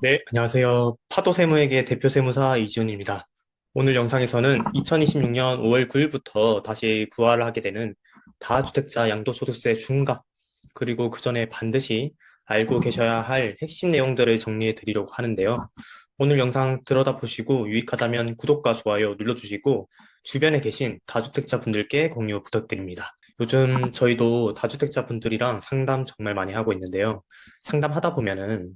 네, 안녕하세요. 파도세무에게 대표 세무사 이지훈입니다. 오늘 영상에서는 2026년 5월 9일부터 다시 부과를 하게 되는 다주택자 양도소득세 중과, 그리고 그 전에 반드시 알고 계셔야 할 핵심 내용들을 정리해 드리려고 하는데요. 오늘 영상 들여다 보시고 유익하다면 구독과 좋아요 눌러주시고 주변에 계신 다주택자 분들께 공유 부탁드립니다. 요즘 저희도 다주택자 분들이랑 상담 정말 많이 하고 있는데요. 상담하다 보면은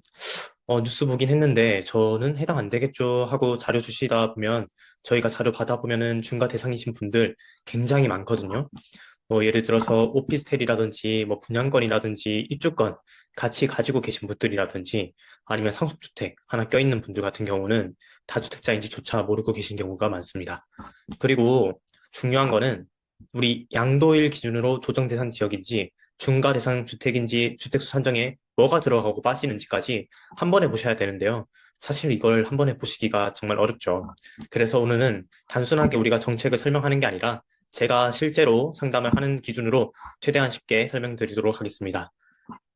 뉴스 보긴 했는데 저는 해당 안 되겠죠 하고 자료 주시다 보면 저희가 자료 받아보면은 중과 대상이신 분들 굉장히 많거든요. 뭐 예를 들어서 오피스텔이라든지 뭐 분양권이라든지 입주권 같이 가지고 계신 분들이라든지 아니면 상속주택 하나 껴있는 분들 같은 경우는 다주택자인지조차 모르고 계신 경우가 많습니다. 그리고 중요한 거는 우리 양도일 기준으로 조정 대상 지역인지 중과 대상 주택인지 주택수 산정에 뭐가 들어가고 빠지는지까지 한 번에 보셔야 되는데요. 사실 이걸 한 번에 보시기가 정말 어렵죠. 그래서 오늘은 단순하게 우리가 정책을 설명하는 게 아니라 제가 실제로 상담을 하는 기준으로 최대한 쉽게 설명드리도록 하겠습니다.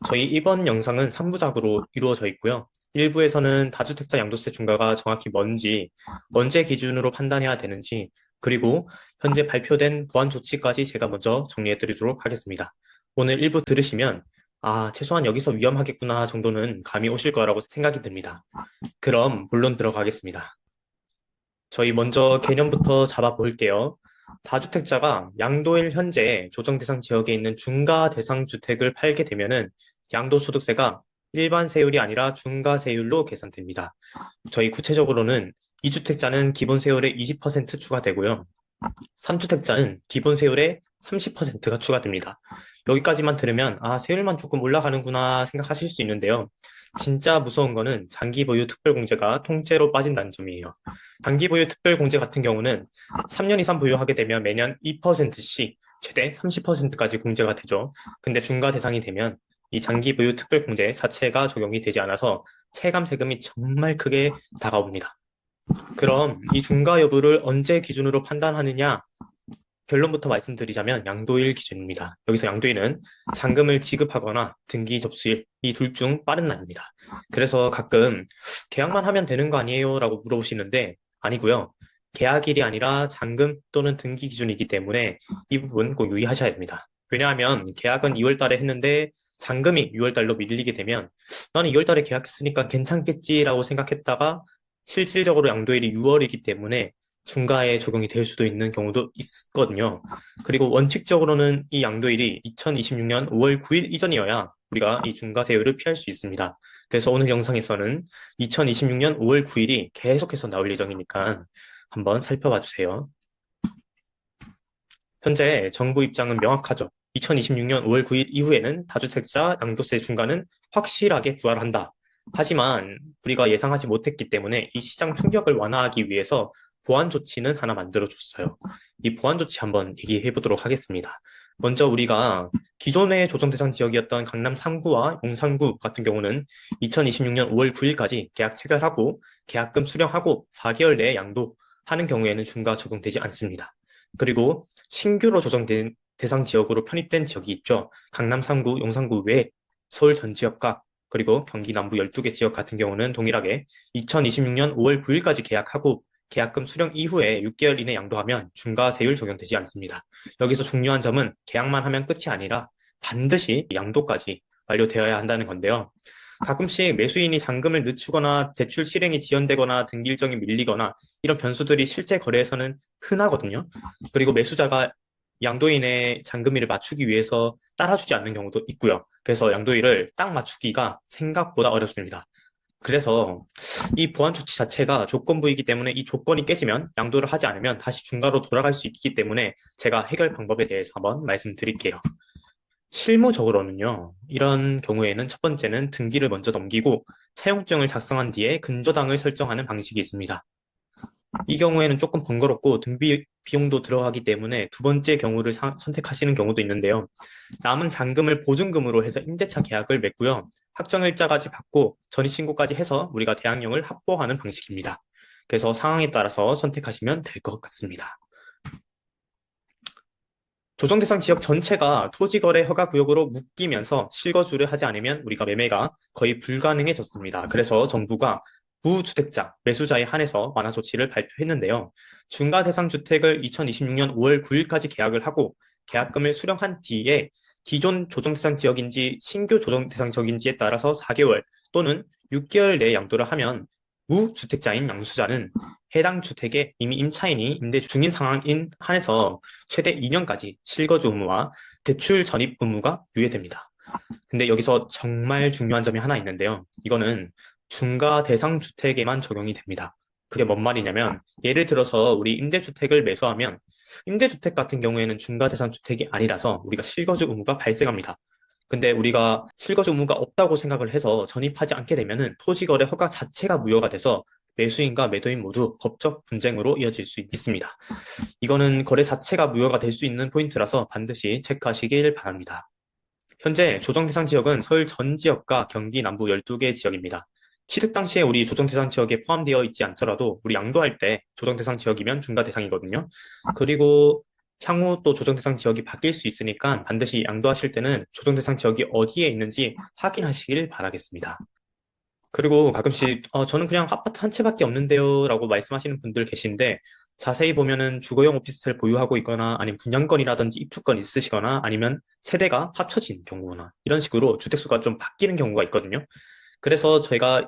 저희 이번 영상은 3부작으로 이루어져 있고요. 1부에서는 다주택자 양도세 중과가 정확히 뭔지, 언제 기준으로 판단해야 되는지, 그리고 현재 발표된 보완 조치까지 제가 먼저 정리해 드리도록 하겠습니다. 오늘 1부 들으시면, 아, 최소한 여기서 위험하겠구나 정도는 감이 오실 거라고 생각이 듭니다. 그럼 본론 들어가겠습니다. 저희 먼저 개념부터 잡아볼게요. 다주택자가 양도일 현재 조정 대상 지역에 있는 중과 대상 주택을 팔게 되면은 양도소득세가 일반 세율이 아니라 중과 세율로 계산됩니다. 저희 구체적으로는 2주택자는 기본 세율의 20% 추가되고요. 3주택자는 기본 세율의 30%가 추가됩니다. 여기까지만 들으면 아, 세율만 조금 올라가는구나 생각하실 수 있는데요. 진짜 무서운 거는 장기 보유 특별공제가 통째로 빠진다는 점이에요. 장기 보유 특별공제 같은 경우는 3년 이상 보유하게 되면 매년 2%씩 최대 30%까지 공제가 되죠. 근데 중과 대상이 되면 이 장기 보유 특별공제 자체가 적용이 되지 않아서 체감 세금이 정말 크게 다가옵니다. 그럼 이 중과 여부를 언제 기준으로 판단하느냐? 결론부터 말씀드리자면 양도일 기준입니다. 여기서 양도일은 잔금을 지급하거나 등기 접수일 이 둘 중 빠른 날입니다. 그래서 가끔 계약만 하면 되는 거 아니에요? 라고 물어보시는데 아니고요. 계약일이 아니라 잔금 또는 등기 기준이기 때문에 이 부분 꼭 유의하셔야 됩니다. 왜냐하면 계약은 2월 달에 했는데 잔금이 6월 달로 밀리게 되면 나는 2월 달에 계약했으니까 괜찮겠지라고 생각했다가 실질적으로 양도일이 6월이기 때문에 중과에 적용이 될 수도 있는 경우도 있거든요. 그리고 원칙적으로는 이 양도일이 2026년 5월 9일 이전이어야 우리가 이 중과세율을 피할 수 있습니다. 그래서 오늘 영상에서는 2026년 5월 9일이 계속해서 나올 예정이니까 한번 살펴봐 주세요. 현재 정부 입장은 명확하죠. 2026년 5월 9일 이후에는 다주택자 양도세 중과는 확실하게 부활한다. 하지만 우리가 예상하지 못했기 때문에 이 시장 충격을 완화하기 위해서 보완 조치는 하나 만들어줬어요. 이 보완 조치 한번 얘기해 보도록 하겠습니다. 먼저 우리가 기존의 조정 대상 지역이었던 강남 3구와 용산구 같은 경우는 2026년 5월 9일까지 계약 체결하고 계약금 수령하고 4개월 내에 양도하는 경우에는 중과 적용되지 않습니다. 그리고 신규로 조정된 대상 지역으로 편입된 지역이 있죠. 강남 3구, 용산구 외에 서울 전 지역과 그리고 경기 남부 12개 지역 같은 경우는 동일하게 2026년 5월 9일까지 계약하고 계약금 수령 이후에 6개월 이내 양도하면 중과세율 적용되지 않습니다. 여기서 중요한 점은 계약만 하면 끝이 아니라 반드시 양도까지 완료되어야 한다는 건데요. 가끔씩 매수인이 잔금을 늦추거나 대출 실행이 지연되거나 등기 일정이 밀리거나 이런 변수들이 실제 거래에서는 흔하거든요. 그리고 매수자가 양도인의 잔금일을 맞추기 위해서 따라주지 않는 경우도 있고요. 그래서 양도일을 딱 맞추기가 생각보다 어렵습니다. 그래서 이 보완 조치 자체가 조건부이기 때문에 이 조건이 깨지면 양도를 하지 않으면 다시 중과로 돌아갈 수 있기 때문에 제가 해결 방법에 대해서 한번 말씀드릴게요. 실무적으로는요, 이런 경우에는 첫 번째는 등기를 먼저 넘기고 차용증을 작성한 뒤에 근저당을 설정하는 방식이 있습니다. 이 경우에는 조금 번거롭고 등비 비용도 들어가기 때문에 두 번째 경우를 선택하시는 경우도 있는데요. 남은 잔금을 보증금으로 해서 임대차 계약을 맺고요. 확정일자까지 받고 전입신고까지 해서 우리가 대항력을 확보하는 방식입니다. 그래서 상황에 따라서 선택하시면 될 것 같습니다. 조정 대상 지역 전체가 토지거래 허가 구역으로 묶이면서 실거주를 하지 않으면 우리가 매매가 거의 불가능해졌습니다. 그래서 정부가 무주택자, 매수자에 한해서 완화 조치를 발표했는데요. 중과 대상 주택을 2026년 5월 9일까지 계약을 하고 계약금을 수령한 뒤에 기존 조정 대상 지역인지 신규 조정 대상 지역인지에 따라서 4개월 또는 6개월 내에 양도를 하면 무주택자인 양수자는 해당 주택에 이미 임차인이 임대 중인 상황인 한해서 최대 2년까지 실거주 의무와 대출 전입 의무가 유예됩니다. 근데 여기서 정말 중요한 점이 하나 있는데요. 이거는 중과 대상 주택에만 적용이 됩니다. 그게 뭔 말이냐면 예를 들어서 우리 임대주택을 매수하면 임대주택 같은 경우에는 중과 대상 주택이 아니라서 우리가 실거주 의무가 발생합니다. 근데 우리가 실거주 의무가 없다고 생각을 해서 전입하지 않게 되면은 토지거래 허가 자체가 무효가 돼서 매수인과 매도인 모두 법적 분쟁으로 이어질 수 있습니다. 이거는 거래 자체가 무효가 될 수 있는 포인트라서 반드시 체크하시길 바랍니다. 현재 조정 대상 지역은 서울 전 지역과 경기 남부 12개 지역입니다. 취득 당시에 우리 조정 대상 지역에 포함되어 있지 않더라도 우리 양도할 때 조정 대상 지역이면 중과 대상이거든요. 그리고 향후 또 조정 대상 지역이 바뀔 수 있으니까 반드시 양도하실 때는 조정 대상 지역이 어디에 있는지 확인하시길 바라겠습니다. 그리고 가끔씩 저는 그냥 아파트 한 채밖에 없는데요 라고 말씀하시는 분들 계신데 자세히 보면은 주거용 오피스텔 보유하고 있거나 아니면 분양권이라든지 입주권 있으시거나 아니면 세대가 합쳐진 경우나 이런 식으로 주택수가 좀 바뀌는 경우가 있거든요. 그래서 저희가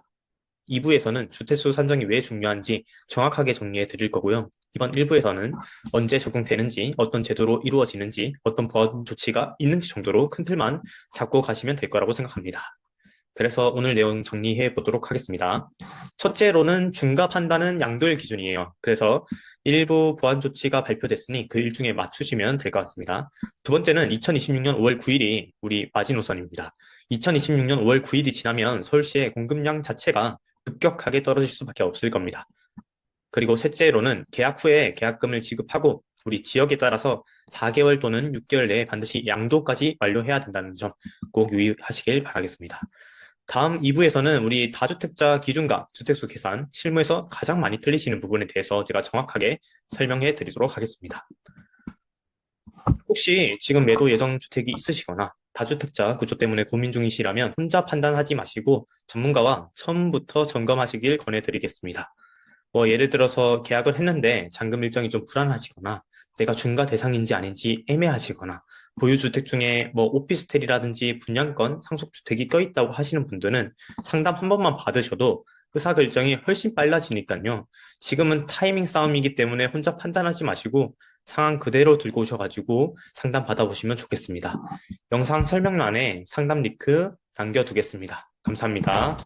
2부에서는 주택수 산정이 왜 중요한지 정확하게 정리해 드릴 거고요. 이번 1부에서는 언제 적용되는지, 어떤 제도로 이루어지는지, 어떤 보완 조치가 있는지 정도로 큰 틀만 잡고 가시면 될 거라고 생각합니다. 그래서 오늘 내용 정리해 보도록 하겠습니다. 첫째로는 중과 판단은 양도일 기준이에요. 그래서 일부 보완 조치가 발표됐으니 그 일중에 맞추시면 될 것 같습니다. 두 번째는 2026년 5월 9일이 우리 마지노선입니다. 2026년 5월 9일이 지나면 서울시의 공급량 자체가 급격하게 떨어질 수밖에 없을 겁니다. 그리고 셋째로는 계약 후에 계약금을 지급하고 우리 지역에 따라서 4개월 또는 6개월 내에 반드시 양도까지 완료해야 된다는 점 꼭 유의하시길 바라겠습니다. 다음 2부에서는 우리 다주택자 기준과 주택수 계산, 실무에서 가장 많이 틀리시는 부분에 대해서 제가 정확하게 설명해 드리도록 하겠습니다. 혹시 지금 매도 예정 주택이 있으시거나 다주택자 구조 때문에 고민 중이시라면 혼자 판단하지 마시고 전문가와 처음부터 점검하시길 권해드리겠습니다. 예를 들어서 계약을 했는데 잔금 일정이 좀 불안하시거나 내가 중과 대상인지 아닌지 애매하시거나 보유주택 중에 오피스텔이라든지 분양권, 상속주택이 껴있다고 하시는 분들은 상담 한 번만 받으셔도 의사결정이 훨씬 빨라지니까요. 지금은 타이밍 싸움이기 때문에 혼자 판단하지 마시고 상황 그대로 들고 오셔가지고 상담 받아보시면 좋겠습니다. 영상 설명란에 상담 링크 남겨두겠습니다. 감사합니다.